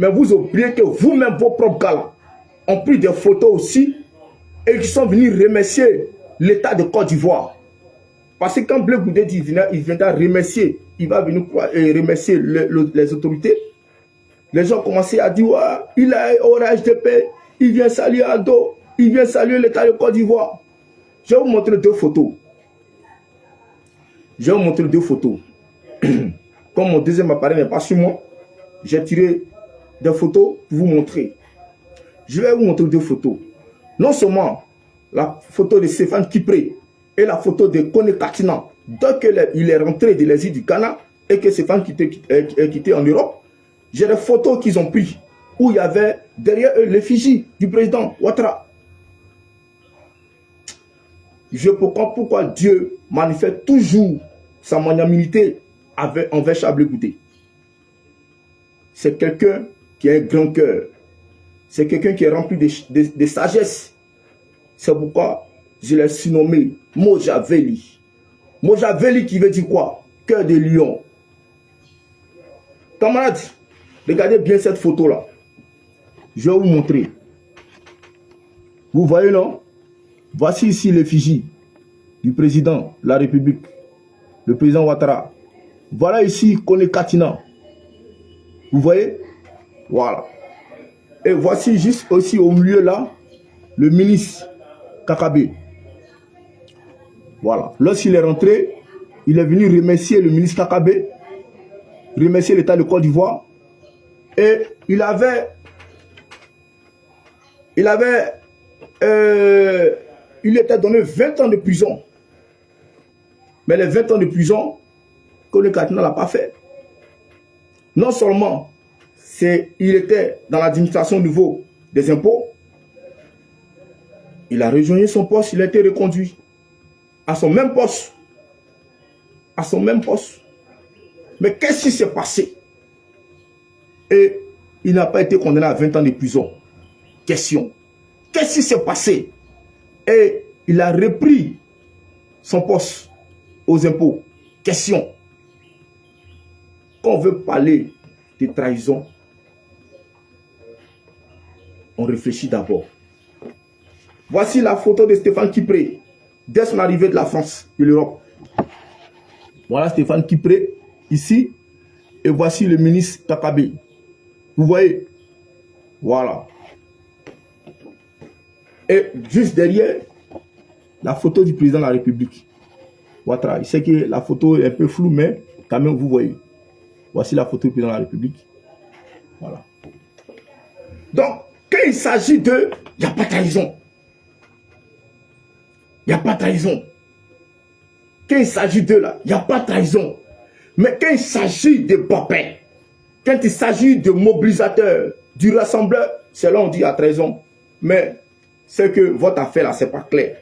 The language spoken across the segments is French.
Mais vous oubliez que vous-même, vos propres gars là, ont pris des photos aussi et qui sont venus remercier l'État de Côte d'Ivoire. Parce que quand Blé Goudé dit il viendra remercier, il va venir remercier les autorités. Les gens ont commencé à dire, ouais, il est au HDP, il vient saluer Ado, il vient saluer l'État de Côte d'Ivoire. Je vais vous montrer deux photos. Je vais vous montrer deux photos. Comme mon deuxième appareil n'est pas sur moi, j'ai tiré des photos pour vous montrer. Je vais vous montrer deux photos. Non seulement la photo de Stéphane Kipré et la photo de Kone Katina, donc il est rentré de l'exil du Ghana et que Stéphane est quitté en Europe, j'ai des photos qu'ils ont prises où il y avait derrière eux l'effigie du président Ouattara. Je comprends pourquoi Dieu manifeste toujours sa magnanimité envers Chablé Goudé. C'est quelqu'un qui a un grand cœur. C'est quelqu'un qui est rempli de sagesse. C'est pourquoi je l'ai surnommé Mojaveli. Mojaveli qui veut dire quoi? Cœur de lion. Camarades, regardez bien cette photo-là. Je vais vous montrer. Vous voyez, non? Voici ici l'effigie du président de la République, le président Ouattara. Voilà ici Kone Katina. Vous voyez? Voilà. Et voici juste aussi au milieu là, le ministre Kakabe. Voilà. Lorsqu'il est rentré, il est venu remercier le ministre Kakabe, remercier l'État de Côte d'Ivoire. Et il était donné 20 ans de prison. Mais les 20 ans de prison, Kone Katina n'a pas fait. Non seulement il était dans l'administration au niveau des impôts, il a rejoint son poste, il a été reconduit à son même poste. À son même poste. Mais qu'est-ce qui s'est passé? Et il n'a pas été condamné à 20 ans de prison. Question. Qu'est-ce qui s'est passé? Et il a repris son poste aux impôts. Question. Quand on veut parler de trahison, on réfléchit d'abord. Voici la photo de Stéphane Kipré, dès son arrivée de la France, de l'Europe. Voilà Stéphane Kipré, ici. Et voici le ministre Kakabe. Vous voyez? Voilà. Et juste derrière, la photo du président de la République. Ouattara. Je sais que la photo est un peu floue, mais quand même, vous voyez. Voici la photo du président de la République. Voilà. Donc, quand il s'agit de... Il n'y a pas de trahison. Il n'y a pas de trahison. Quand il s'agit de là, il n'y a pas de trahison. Mais quand il s'agit de Bopin, quand il s'agit de mobilisateurs, du rassembleur, c'est là on dit il y a trahison. Mais c'est que votre affaire là, c'est pas clair.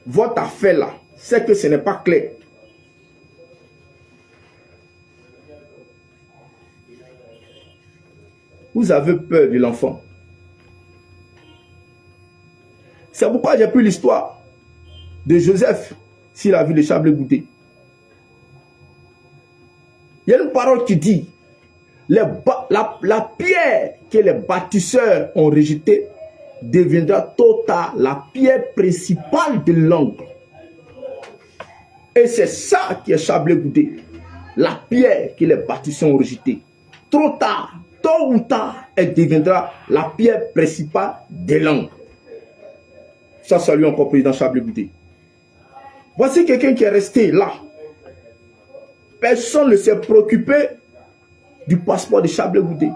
Votre affaire là, c'est que ce n'est pas clair. Vous avez peur de l'enfant. C'est pourquoi j'ai pris l'histoire de Joseph sur la ville de Chablé Goudé. Il y a une parole qui dit la pierre que les bâtisseurs ont rejetée deviendra tôt ou tard la pierre principale de l'angle. Et c'est ça qui est Chablé Goudé. La pierre que les bâtisseurs ont rejetée. Trop tard, tôt ou tard, elle deviendra la pierre principale de l'angle. Ça salue encore président Chablé Goudé. Voici quelqu'un qui est resté là. Personne ne s'est préoccupé du passeport de Chablé Goudé.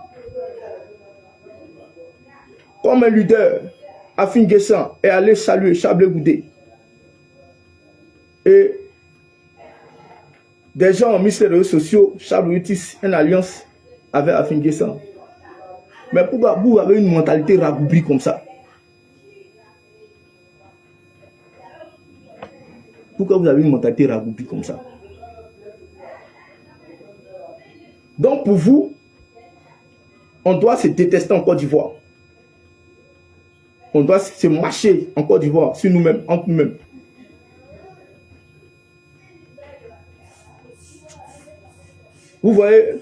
Comme un leader, Afin Guessan est allé saluer Chablé Goudé. Et des gens ont mis sur les réseaux sociaux, Chablé Goudé, une alliance avec Afin Guessan. Mais pourquoi vous avez une mentalité ragoubrie comme ça? Pourquoi vous avez une mentalité ragoubrie comme ça? Donc pour vous, on doit se détester en Côte d'Ivoire. On doit se marcher en Côte d'Ivoire sur nous-mêmes, entre nous-mêmes. Vous voyez,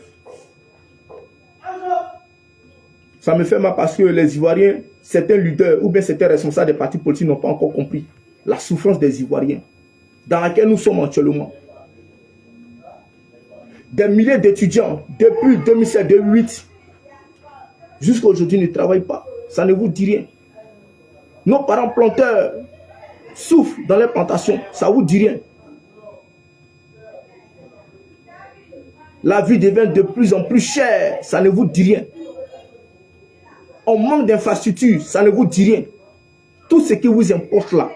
Ça me fait mal parce que les Ivoiriens, certains leaders ou bien certains responsables des partis politiques n'ont pas encore compris la souffrance des Ivoiriens dans laquelle nous sommes actuellement. Des milliers d'étudiants, depuis 2007-2008, jusqu'à aujourd'hui, ne travaillent pas. Ça ne vous dit rien. Nos parents planteurs souffrent dans les plantations. Ça ne vous dit rien. La vie devient de plus en plus chère. Ça ne vous dit rien. On manque d'infrastructures. Ça ne vous dit rien. Tout ce qui vous importe là,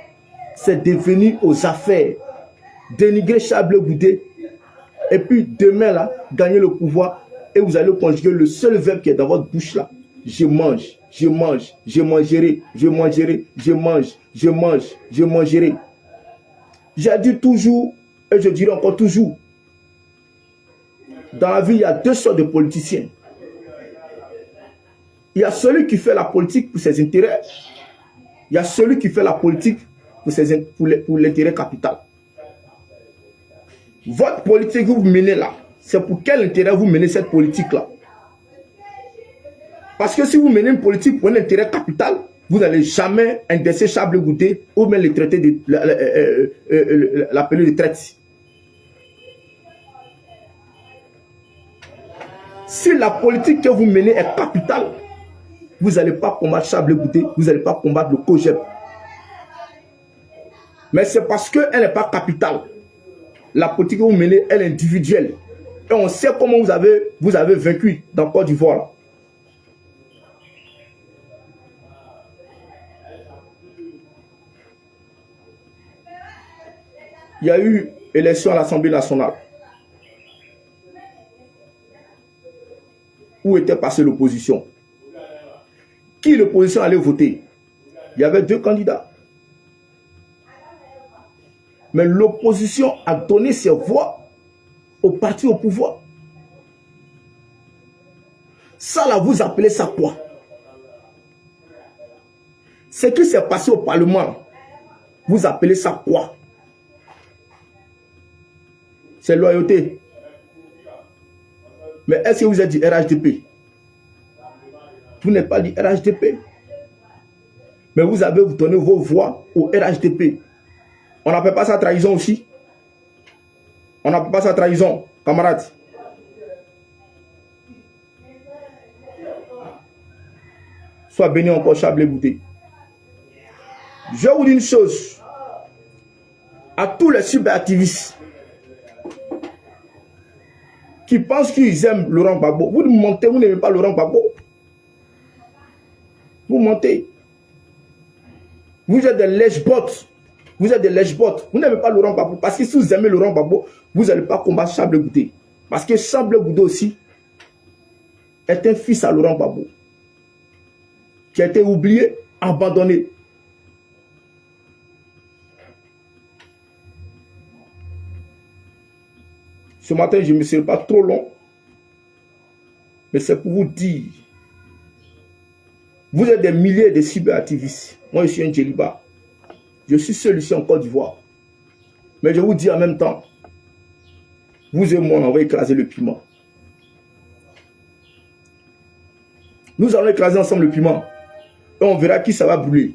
c'est de venir aux affaires, dénigrer Charles Blé Goudé, et puis demain là, gagner le pouvoir, et vous allez conjuguer le seul verbe qui est dans votre bouche là. Je mange, je mange, je mangerai, je mangerai, je mange, je mange, je mangerai. J'ai dit toujours, et je dirai encore toujours, dans la vie, il y a deux sortes de politiciens. Il y a celui qui fait la politique pour ses intérêts. Il y a celui qui fait la politique pour l'intérêt capital. Votre politique que vous menez là, c'est pour quel intérêt vous menez cette politique-là? Parce que si vous menez une politique pour un intérêt capital, vous n'allez jamais indexer Charles Blé Goudé ou même les traités de l'appeler de traite. Si la politique que vous menez est capitale, vous n'allez pas combattre Charles Blé Goudé, vous n'allez pas combattre le COJEP. Mais c'est parce qu'elle n'est pas capitale. La politique que vous menez, elle est individuelle. Et on sait comment vous avez vaincu dans Côte d'Ivoire. Il y a eu élection à l'Assemblée nationale. Où était passée l'opposition? Qui l'opposition allait voter? Il y avait deux candidats. Mais l'opposition a donné ses voix au parti au pouvoir. Ça là, vous appelez ça quoi? Ce qui s'est passé au Parlement, vous appelez ça quoi? C'est loyauté. Mais est-ce que vous êtes du RHDP? Vous n'êtes pas du RHDP. Mais vous avez donné vos voix au RHDP. On n'appelle pas ça trahison aussi? On n'appelle pas ça trahison, camarades? Sois béni encore, Charles Blé Goudé. Je vous dis une chose. À tous les cyberactivistes qui pensent qu'ils aiment Laurent Gbagbo, vous mentez, vous n'aimez pas Laurent Gbagbo. Vous mentez. Vous êtes des lèche-bottes. Vous êtes des lèche-bottes. Vous n'aimez pas Laurent Gbagbo. Parce que si vous aimez Laurent Gbagbo, vous n'allez pas combattre Charles Blé Goudé. Parce que Charles Blé Goudé aussi est un fils à Laurent Gbagbo, qui a été oublié, abandonné. Ce matin, je ne me serai pas trop long, mais c'est pour vous dire, vous êtes des milliers de cyberactivistes. Moi, je suis un djeliba. Je suis seul ici en Côte d'Ivoire. Mais je vous dis en même temps, vous et moi, on va écraser le piment. Nous allons écraser ensemble le piment. Et on verra qui ça va brûler.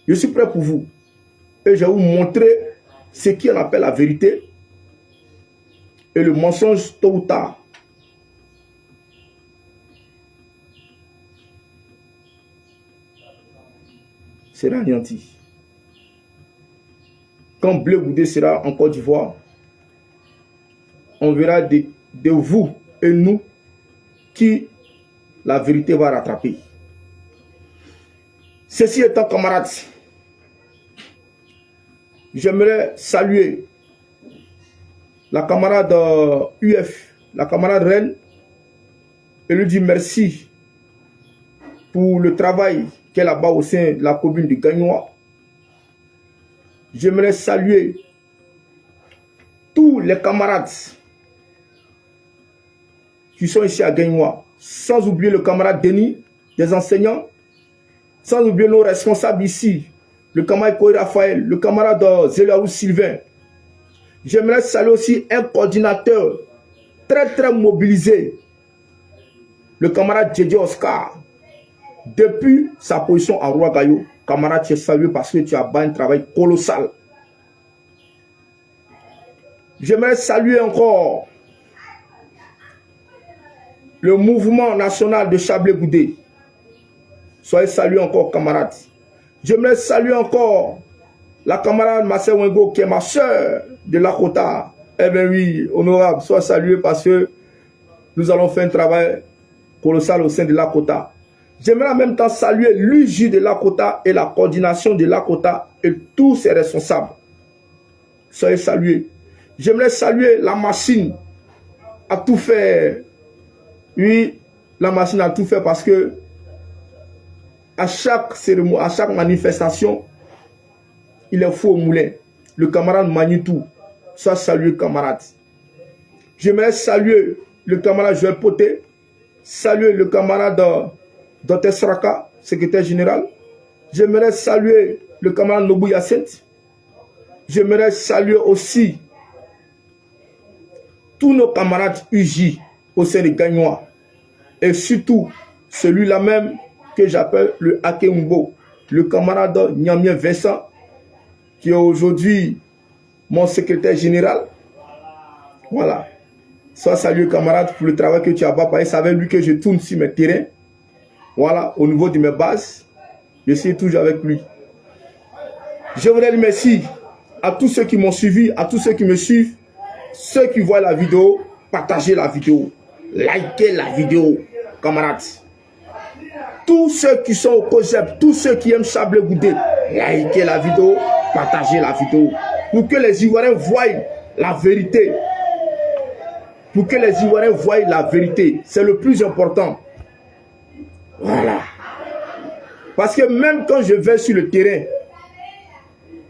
Je suis prêt pour vous. Et je vais vous montrer ce qu'on appelle la vérité. Et le mensonge tôt ou tard. Sera anéanti. Quand Blé Goudé sera en Côte d'Ivoire, on verra de vous et nous qui la vérité va rattraper. Ceci étant, camarades, j'aimerais saluer la camarade UF, la camarade Rennes, et lui dire merci pour le travail qu'elle a là-bas au sein de la commune de Gagnoa. J'aimerais saluer tous les camarades qui sont ici à Gagnoa, sans oublier le camarade Denis, des enseignants, sans oublier nos responsables ici, le camarade Koy Raphaël, le camarade Zélaou Sylvain. J'aimerais saluer aussi un coordinateur très mobilisé, Le camarade Djedje Oscar, depuis sa position à Rouagayo, camarade, tu es salué parce que tu as bâti un travail colossal. J'aimerais saluer encore le mouvement national de Chablé-Goudé. Soyez salués encore, camarades. J'aimerais saluer encore la camarade Massé Wengo, qui est ma soeur de Lakota. Eh bien oui, honorable, soyez salués parce que nous allons faire un travail colossal au sein de Lakota. J'aimerais en même temps saluer l'UJ de Lakota et la coordination de Lakota et tous ses responsables. Soyez salués. J'aimerais saluer la machine à tout faire. Oui, la machine a tout fait parce que à chaque cérémonie, à chaque manifestation, il est fou au moulin. Le camarade Manitou, soit salué camarade. J'aimerais saluer le camarade Joël Poté, saluer le camarade Dr Sraka, secrétaire général. J'aimerais saluer le camarade Nobou Yacet. J'aimerais saluer aussi tous nos camarades UJ au sein des Gagnois. Et surtout, celui-là même que j'appelle le Akembo, le camarade Niamien Vincent, qui est aujourd'hui mon secrétaire général. Voilà. Sois salué, camarade, pour le travail que tu as bâti. C'est avec lui que je tourne sur mes terrains. Voilà, au niveau de mes bases. Je suis toujours avec lui. Je voudrais dire merci à tous ceux qui m'ont suivi, à tous ceux qui me suivent, ceux qui voient la vidéo, partagez la vidéo, likez la vidéo, camarades. Tous ceux qui sont au COGEP, tous ceux qui aiment Chablé-Goudé, likez la vidéo, partagez la vidéo. Pour que les Ivoiriens voient la vérité. Pour que les Ivoiriens voient la vérité. C'est le plus important. Voilà. Parce que même quand je vais sur le terrain,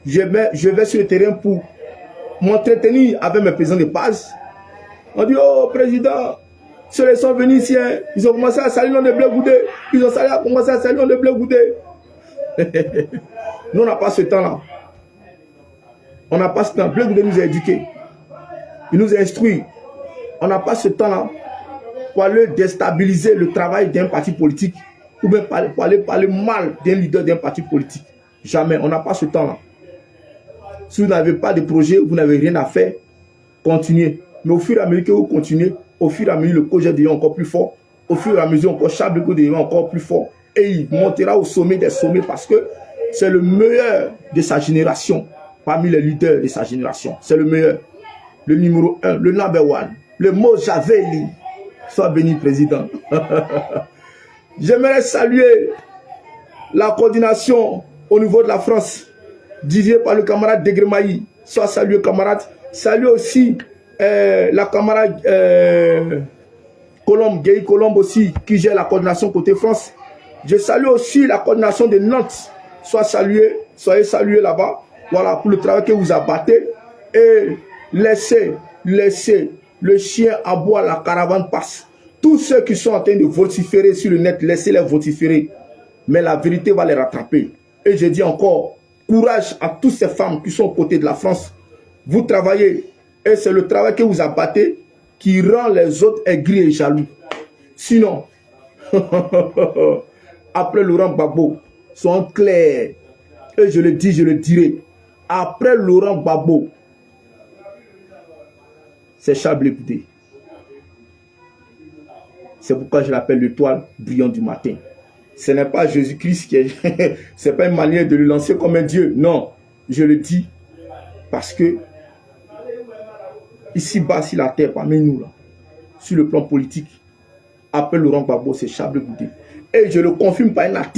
je vais sur le terrain pour m'entretenir avec mes présidents de base. On dit, oh président, ceux qui sont venus ici, hein, ils ont commencé à saluer le nom de Blé-Goudé. Ils ont commencé à saluer le nom de Blé-Goudé. Nous, on n'a pas ce temps-là. On n'a pas ce temps. Blé-Goudé nous a éduqués. Il nous a instruits. On n'a pas ce temps-là pour aller déstabiliser le travail d'un parti politique ou bien pour aller parler mal d'un leader d'un parti politique. Jamais. On n'a pas ce temps-là. Si vous n'avez pas de projet, vous n'avez rien à faire, continuez. Mais au fur et à mesure que vous continuez, au fur et à mesure le projet devient encore plus fort, au fur et à mesure encore Chablé-Goudé devient encore plus fort et il montera au sommet des sommets parce que c'est le meilleur de sa génération, parmi les leaders de sa génération. C'est le meilleur, le numéro 1, le number 1, le Mojaveli. Sois béni, président. J'aimerais saluer la coordination au niveau de la France, dirigée par le camarade Degremaï. Sois salué, camarade. Saluez aussi la camarade Colombe, Guy Colombe aussi, qui gère la coordination côté France. Je salue aussi la coordination de Nantes. Soyez salués là-bas. Voilà, pour le travail que vous abattez. Et laissez le chien aboie, la caravane passe. Tous ceux qui sont en train de vociférer sur le net, laissez-les vociférer. Mais la vérité va les rattraper. Et je dis encore, courage à toutes ces femmes qui sont aux côtés de la France. Vous travaillez. Et c'est le travail que vous abattez qui rend les autres aigris et jaloux. Sinon, après Laurent Gbagbo, soyons clairs. Et je le dis, je le dirai. Après Laurent Gbagbo, c'est Chablé-Goudé. C'est pourquoi je l'appelle l'étoile brillante du matin. Ce n'est pas Jésus-Christ qui est... Ce n'est pas une manière de le lancer comme un Dieu. Non, je le dis parce que ici-bas, sur la terre, parmi nous, là, sur le plan politique, après Laurent Gbagbo, c'est Chablé-Goudé. Et je le confirme par un article.